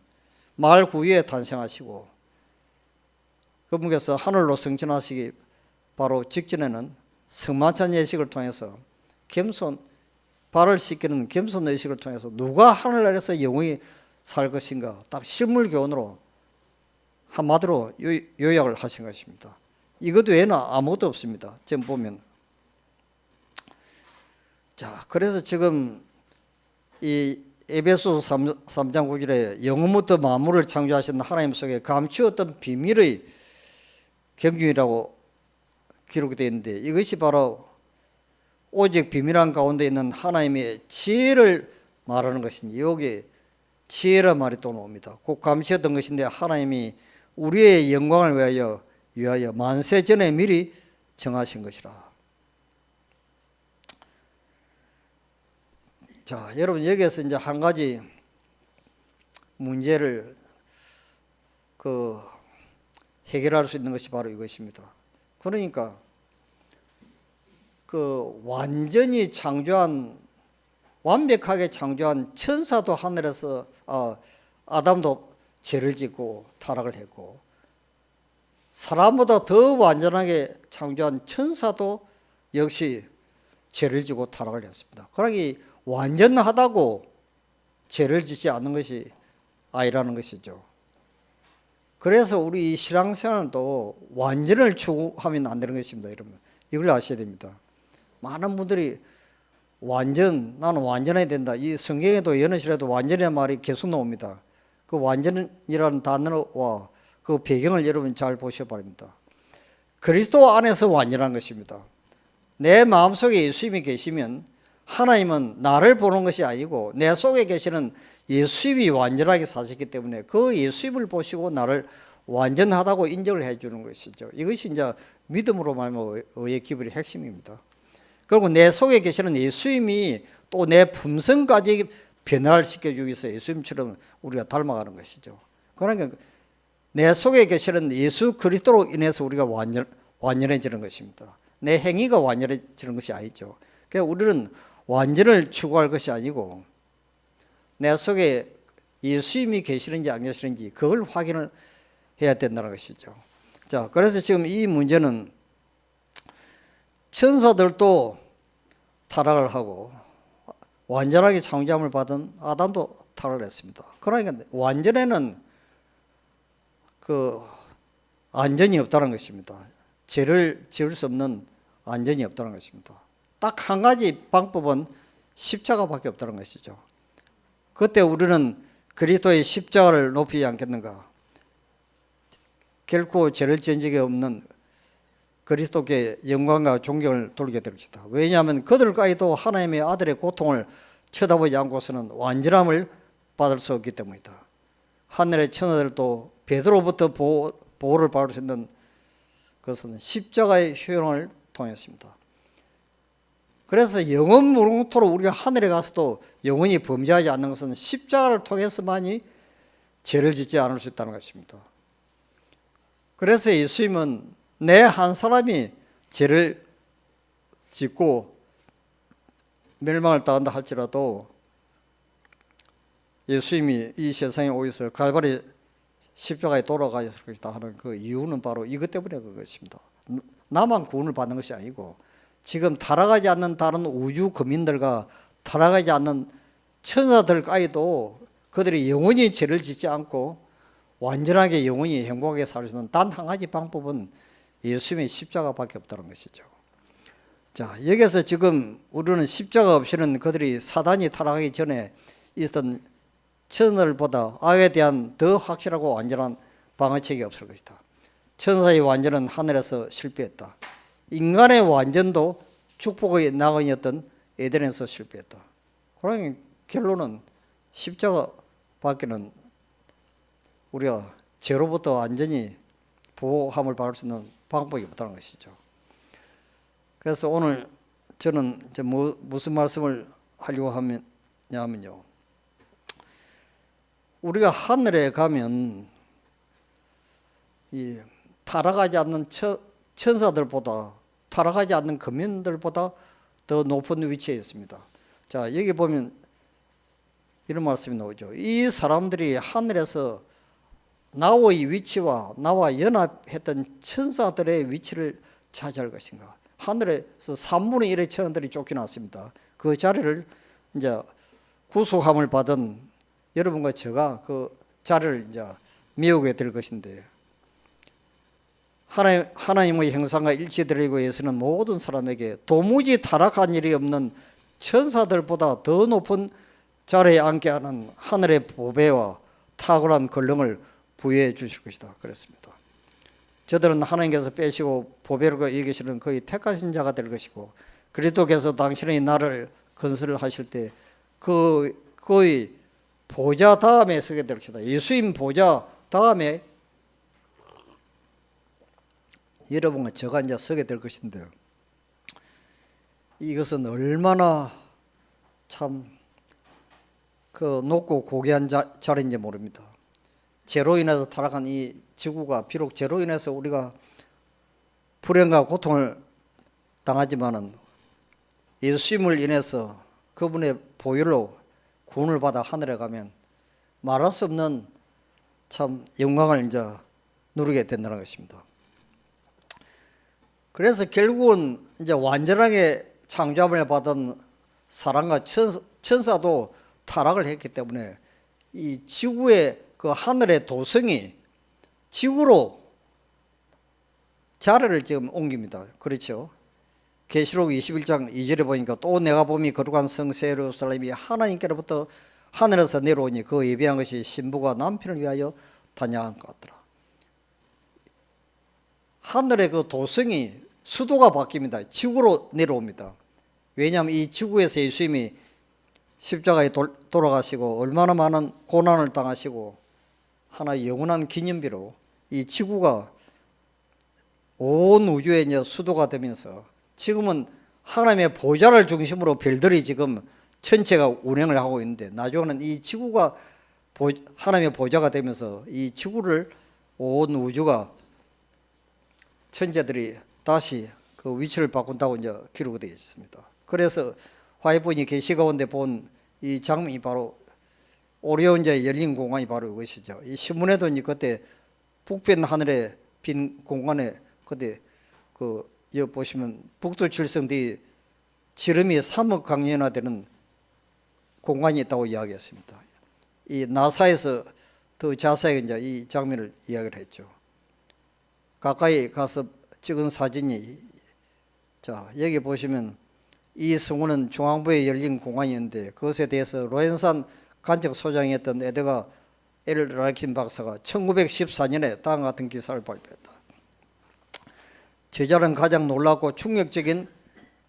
마을 구유에 탄생하시고 그분께서 하늘로 승천하시기 바로 직전에는 성만찬 예식을 통해서 겸손, 발을 씻기는 겸손 예식을 통해서 누가 하늘나라에서 영원히 살 것인가 딱 실물 교훈으로 한마디로 요약을 하신 것입니다. 이것 외에는 아무것도 없습니다. 지금 보면. 자, 그래서 지금 이 에베소서 3장 9절에 영원부터 만물을 창조하신 하나님 속에 감추었던 비밀의 경륜이라고 기록되어 있는데 이것이 바로 오직 비밀한 가운데 있는 하나님의 지혜를 말하는 것이니 여기 지혜란 말이 또 나옵니다. 곧 감추었던 것인데 하나님이 우리의 영광을 위하여 만세 전에 미리 정하신 것이라. 자, 여러분 여기에서 이제 한 가지 문제를 해결할 수 있는 것이 바로 이것입니다. 그러니까 완전히 완벽하게 창조한 천사도 하늘에서 아담도 죄를 짓고 타락을 했고 사람보다 더 완전하게 창조한 천사도 역시 죄를 지고 타락을 했습니다. 그러니 완전하다고 죄를 짓지 않는 것이 아니라는 것이죠. 그래서 우리 신앙생활도 완전을 추구하면 안 되는 것입니다. 여러분 이걸 아셔야 됩니다. 많은 분들이 나는 완전해야 된다. 이 성경에도 연애실에도 완전이라는 말이 계속 나옵니다. 그 완전이라는 단어와 그 배경을 여러분 잘 보셔야 바랍니다. 그리스도 안에서 완전한 것입니다. 내 마음속에 예수님이 계시면 하나님은 나를 보는 것이 아니고 내 속에 계시는 예수님이 완전하게 사셨기 때문에 그 예수님을 보시고 나를 완전하다고 인정을 해주는 것이죠. 이것이 이제 믿음으로 말하면 의의 기본의 핵심입니다. 그리고 내 속에 계시는 예수님이 또 내 품성까지 변화를 시켜주기 위해서 예수님처럼 우리가 닮아가는 것이죠. 그러니까 내 속에 계시는 예수 그리스도로 인해서 우리가 완전해지는 것입니다. 내 행위가 완전해지는 것이 아니죠. 그러니까 우리는 완전을 추구할 것이 아니고 내 속에 예수님이 계시는지 안 계시는지 그걸 확인을 해야 된다는 것이죠. 자, 그래서 지금 이 문제는 천사들도 타락을 하고 완전하게 창조함을 받은 아담도 타락을 했습니다. 그러니까 완전에는 안전이 없다는 것입니다. 죄를 지을 수 없는 안전이 없다는 것입니다. 딱 한 가지 방법은 십자가밖에 없다는 것이죠. 그때 우리는 그리스도의 십자가를 높이지 않겠는가? 결코 죄를 지은 적이 없는 그리스도께 영광과 존경을 돌리게 될 것이다. 왜냐하면 그들까지도 하나님의 아들의 고통을 쳐다보지 않고서는 완전함을 받을 수 없기 때문이다. 하늘의 천사들도 베드로부터 보호를 받을 수 있는 것은 십자가의 효용을 통했습니다. 그래서 영원 무궁토로 우리가 하늘에 가서도 영원히 범죄하지 않는 것은 십자가를 통해서만이 죄를 짓지 않을 수 있다는 것입니다. 그래서 예수님은 내 한 사람이 죄를 짓고 멸망을 당한다 할지라도 예수님이 이 세상에 오셔서 갈바리 십자가에 돌아가셨을 것이다 하는 그 이유는 바로 이것 때문에 그것입니다. 나만 구원을 받는 것이 아니고 지금 타락하지 않는 다른 우주 거민들과 타락하지 않는 천사들까지도 그들이 영원히 죄를 짓지 않고 완전하게 영원히 행복하게 살 수 있는 단 한 가지 방법은 예수님의 십자가밖에 없다는 것이죠. 자, 여기서 지금 우리는 십자가 없이는 그들이 사단이 타락하기 전에 있었던 천사들보다 악에 대한 더 확실하고 완전한 방어책이 없을 것이다. 천사의 완전은 하늘에서 실패했다. 인간의 완전도 축복의 낙원이었던 에덴에서 실패했다. 그러니 결론은 십자가밖에는 우리가 죄로부터 완전히 보호함을 받을 수 있는 방법이 없다는 것이죠. 그래서 오늘 저는 이제 무슨 말씀을 하려고 하냐면요. 우리가 하늘에 가면 이 타락하지 않는 천사들보다, 타락하지 않는 거민들보다 더 높은 위치에 있습니다. 자, 여기 보면 이런 말씀이 나오죠. 이 사람들이 하늘에서 나의 위치와 나와 연합했던 천사들의 위치를 차지할 것인가. 하늘에서 3분의 1의 천사들이 쫓겨났습니다. 그 자리를 이제 구속함을 받은 여러분과 제가 그 자리를 이제 메우게 될 것인데, 하나님의 형상과 일치되기 위해서는 모든 사람에게 도무지 타락한 일이 없는 천사들보다 더 높은 자리에 앉게 하는 하늘의 보배와 탁월한 권능을 부여해 주실 것이다 그랬습니다. 저들은 하나님께서 빼시고 보배로 여기시는 거의 택하신 자가 될 것이고, 그리스도께서 당신의 나를 건설을 하실 때 거의 보좌 다음에 서게 될 것이다. 예수님 보좌 다음에 여러분과 저가 이제 서게 될 것인데요. 이것은 얼마나 참 그 높고 고귀한 자리인지 모릅니다. 죄로 인해서 타락한 이 지구가 비록 죄로 인해서 우리가 불행과 고통을 당하지만은 예수님을 인해서 그분의 보혈로 구원을 받아 하늘에 가면 말할 수 없는 참 영광을 이제 누리게 된다는 것입니다. 그래서 결국은 이제 완전하게 창조함을 받은 사람과 천사도 타락을 했기 때문에 이 지구의 그 하늘의 도성이 지구로 자리를 지금 옮깁니다. 그렇죠? 계시록 21장 2절에 보니까 또 내가 봄이 거룩한 성새 예루살렘이 하나님께로부터 하늘에서 내려오니 그 예비한 것이 신부가 남편을 위하여 단양한 것 같더라. 하늘의 그 도성이 수도가 바뀝니다. 지구로 내려옵니다. 왜냐하면 이 지구에서 예수님이 십자가에 돌아가시고 얼마나 많은 고난을 당하시고 하나의 영원한 기념비로 이 지구가 온 우주의 이제 수도가 되면서 지금은 하나님의 보좌를 중심으로 별들이 지금 전체가 운행을 하고 있는데, 나중에는 이 지구가 하나님의 보좌가 되면서 이 지구를 온 우주가 천재들이 다시 그 위치를 바꾼다고 이제 기록이 되어 있습니다. 그래서 화해분이 계시 가운데 본 이 장면이 바로 오리온자의 열린 공간이 바로 이것이죠. 이 신문에도 이제 그때 북변 하늘의 빈 공간에 그때 여기 보시면 북두 칠성뒤 지름이 3억 광년이나 되는 공간이 있다고 이야기했습니다. 이 나사에서 더 자세하게 이제 이 장면을 이야기를 했죠. 가까이 가서 찍은 사진이, 자 여기 보시면 이 성우는 중앙부에 열린 공간이었는데 그것에 대해서 로엔산 간척 소장이었던 에드가 L. 라킨 박사가 1914년에 다음 같은 기사를 발표했다. 저자는 가장 놀랍고 충격적인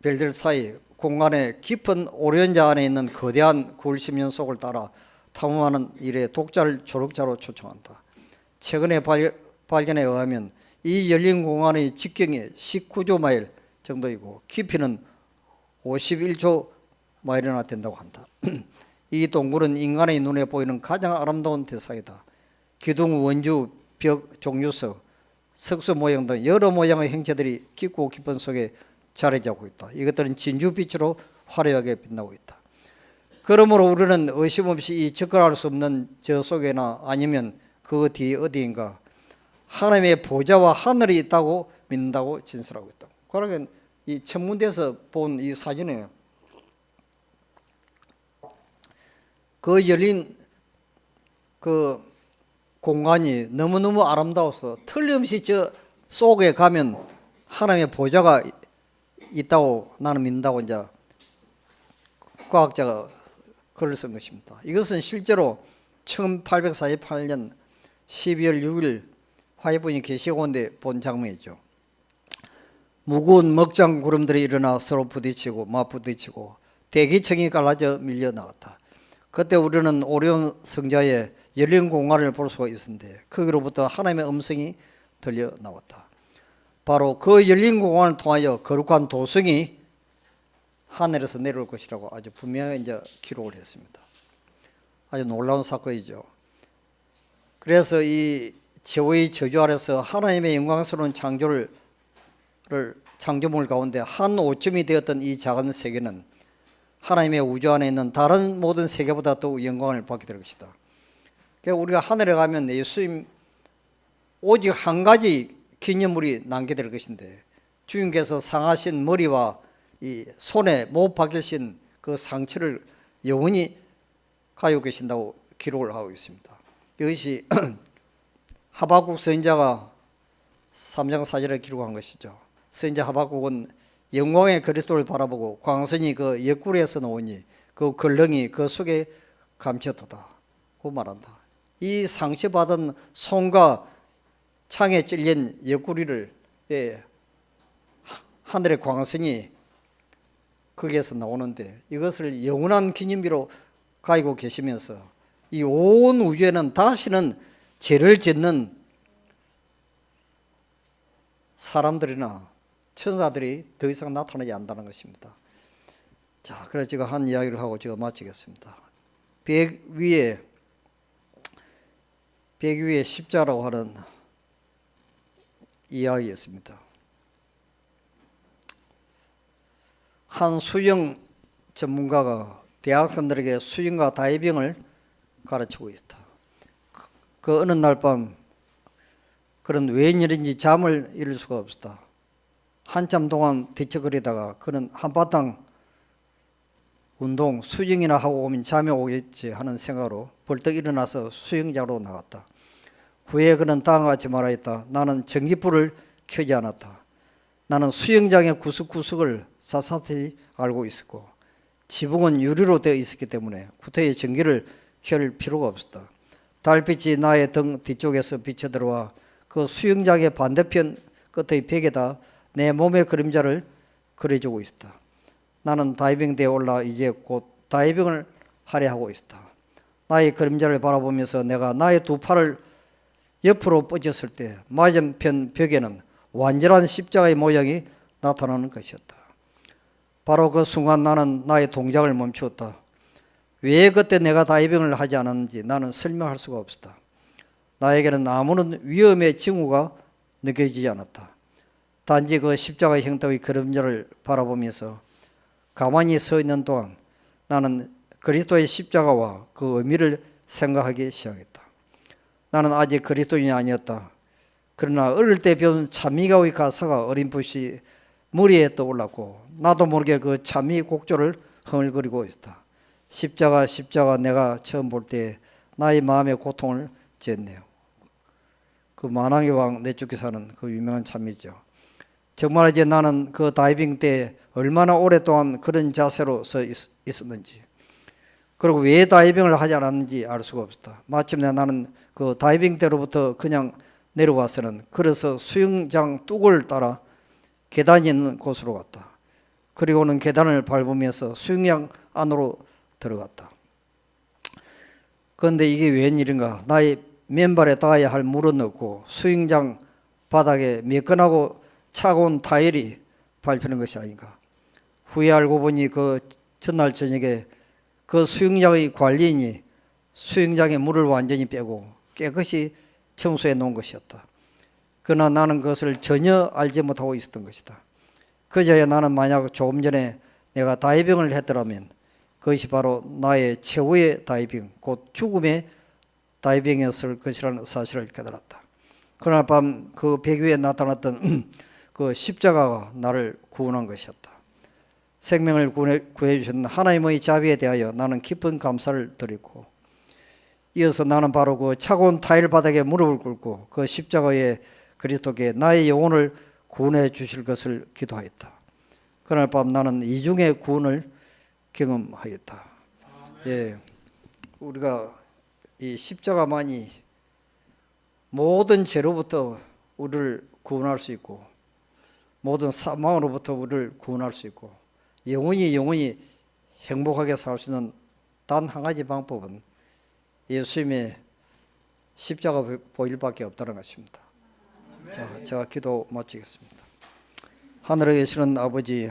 별들 사이 공간의 깊은 오리온자 안에 있는 거대한 굴10년 속을 따라 탐험하는 일에 독자를 조력자로 초청한다. 최근의 발견에 의하면 이 열린 공간의 직경이 19조 마일 정도이고 깊이는 51조 마일이나 된다고 한다. 이 동굴은 인간의 눈에 보이는 가장 아름다운 대상이다. 기둥, 원주, 벽, 종류석, 석수 모양 등 여러 모양의 형체들이 깊고 깊은 속에 자리 잡고 있다. 이것들은 진주빛으로 화려하게 빛나고 있다. 그러므로 우리는 의심 없이 이 접근할 수 없는 저 속에나 아니면 그 뒤 어디인가 하나님의 보좌와 하늘이 있다고 믿는다고 진술하고 있다. 그러니까 이 천문대에서 본 이 사진에 그 열린 그 공간이 너무너무 아름다워서 틀림없이 저 속에 가면 하나님의 보좌가 있다고 나는 믿는다고 이제 과학자가 글을 쓴 것입니다. 이것은 실제로 1848년 12월 6일 화해분이 계시고온데 본 장면이죠. 무거운 먹장 구름들이 일어나 서로 부딪히고 맞부딪히고 대기층이 갈라져 밀려 나갔다. 그때 우리는 오리온 성자의 열린 공간을 볼 수가 있었는데 거기로부터 하나님의 음성이 들려 나왔다. 바로 그 열린 공간을 통하여 거룩한 도성이 하늘에서 내려올 것이라고 아주 분명히 이제 기록을 했습니다. 아주 놀라운 사건이죠. 그래서 이 제후의 저주 아래서 하나님의 영광스러운 창조물 가운데 한 오점이 되었던 이 작은 세계는 하나님의 우주 안에 있는 다른 모든 세계보다 더욱 영광을 받게 될 것이다. 그러니까 우리가 하늘에 가면 예수님 오직 한 가지 기념물이 남게 될 것인데 주님께서 상하신 머리와 이 손에 못 박히신 그 상처를 영원히 가지고 계신다고 기록을 하고 있습니다. 이것이 하박국 선지자가 3장 4절에 기록한 것이죠. 선지자 하박국은 영광의 그리스도를 바라보고 광선이 그 옆구리에서 나오니 그 걸렁이 그 속에 감춰도다 고 말한다. 이 상처받은 손과 창에 찔린 옆구리를 하늘의 광선이 거기에서 나오는데 이것을 영원한 기념비로 가지고 계시면서 이 온 우주에는 다시는 죄를 짓는 사람들이나 천사들이 더 이상 나타나지 않는다는 것입니다. 자, 그래서 제가 한 이야기를 하고 제가 마치겠습니다. 백 위에 십자라고 하는 이야기였습니다. 한 수영 전문가가 대학생들에게 수영과 다이빙을 가르치고 있다. 그 어느 날 밤 그런 웬일인지 잠을 이룰 수가 없었다. 한참 동안 뒤척거리다가 그는 한바탕 운동, 수영이나 하고 오면 잠이 오겠지 하는 생각으로 벌떡 일어나서 수영장으로 나갔다. 후에 그는 다음과 같이 말하였다. 나는 전기불을 켜지 않았다. 나는 수영장의 구석구석을 사사히 알고 있었고 지붕은 유리로 되어 있었기 때문에 구태의 전기를 켤 필요가 없었다. 달빛이 나의 등 뒤쪽에서 비쳐들어와 그 수영장의 반대편 끝의 벽에다 내 몸의 그림자를 그려주고 있었다. 나는 다이빙대에 올라 이제 곧 다이빙을 하려 하고 있었다. 나의 그림자를 바라보면서 내가 나의 두 팔을 옆으로 뻗었을 때 맞은편 벽에는 완전한 십자가의 모양이 나타나는 것이었다. 바로 그 순간 나는 나의 동작을 멈추었다. 왜 그때 내가 다이빙을 하지 않았는지 나는 설명할 수가 없었다. 나에게는 아무런 위험의 징후가 느껴지지 않았다. 단지 그 십자가의 형태의 그림자를 바라보면서 가만히 서 있는 동안 나는 그리스도의 십자가와 그 의미를 생각하기 시작했다. 나는 아직 그리스도인이 아니었다. 그러나 어릴 때 배운 찬미가의 가사가 어렴풋이 머리에 떠올랐고 나도 모르게 그 찬미 곡조를 흥얼거리고 있었다. 십자가 십자가 내가 처음 볼 때 나의 마음의 고통을 쟀네요. 그 만왕의 왕 내쫓기사는 그 유명한 찬미죠. 정말 이제 나는 그 다이빙 때 얼마나 오랫동안 그런 자세로 서 있었는지 그리고 왜 다이빙을 하지 않았는지 알 수가 없었다. 마침내 나는 그 다이빙 때로부터 그냥 내려와서는 그래서 수영장 뚝을 따라 계단이 있는 곳으로 갔다. 그리고는 계단을 밟으면서 수영장 안으로 들어갔다. 그런데 이게 웬일인가? 나의 맨발에 닿아야 할 물은 없고 수영장 바닥에 매끈하고 차가운 타일이 밟히는 것이 아닌가. 후에 알고 보니 그 전날 저녁에 그 수영장의 관리인이 수영장에 물을 완전히 빼고 깨끗이 청소해 놓은 것이었다. 그러나 나는 그것을 전혀 알지 못하고 있었던 것이다. 그저야 나는 만약 조금 전에 내가 다이빙을 했더라면 그것이 바로 나의 최후의 다이빙, 곧 죽음의 다이빙이었을 것이라는 사실을 깨달았다. 그날 밤 그 벽 위에 나타났던 그 십자가가 나를 구원한 것이었다. 생명을 구해 주신 하나님의 자비에 대하여 나는 깊은 감사를 드리고 이어서 나는 바로 그 차가운 타일 바닥에 무릎을 꿇고 그 십자가의 그리스도께 나의 영혼을 구원해 주실 것을 기도하였다. 그날 밤 나는 이중의 구원을 경험하였다. 예, 우리가 이 십자가만이 모든 죄로부터 우리를 구원할 수 있고 모든 사망으로부터 우리를 구원할 수 있고 영원히 행복하게 살 수 있는 단 한 가지 방법은 예수님의 십자가 보일 밖에 없다는 것입니다. 자, 제가 기도 마치겠습니다. 하늘에 계시는 아버지,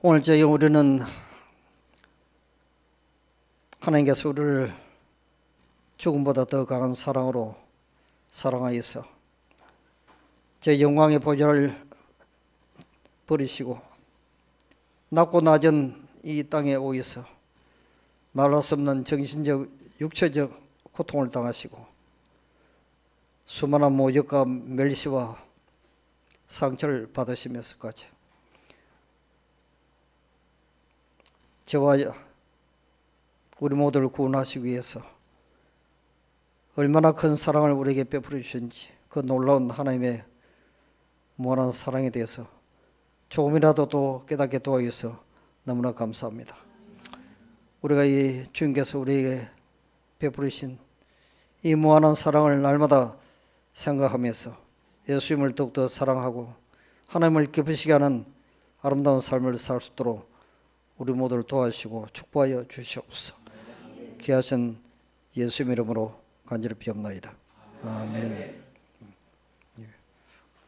오늘 저희 우리는 하나님께서 우리를 죽음보다 더 강한 사랑으로 사랑하여서 제 영광의 보좌를 버리시고 낮고 낮은 이 땅에 오셔서 말할 수 없는 정신적, 육체적 고통을 당하시고 수많은 모욕과 멸시와 상처를 받으시면서까지 저와 우리 모두를 구원하시기 위해서 얼마나 큰 사랑을 우리에게 베풀어 주셨는지 그 놀라운 하나님의 무한한 사랑에 대해서 조금이라도 또 깨닫게 도와주셔서 너무나 감사합니다. 우리가 이 주님께서 우리에게 베풀으신 이 무한한 사랑을 날마다 생각하면서 예수님을 더욱더 사랑하고 하나님을 기쁘시게 하는 아름다운 삶을 살 수 있도록 우리 모두를 도와주시고 축복하여 주시옵소서. 귀하신 예수님 이름으로 간절히 비옵나이다. 아멘.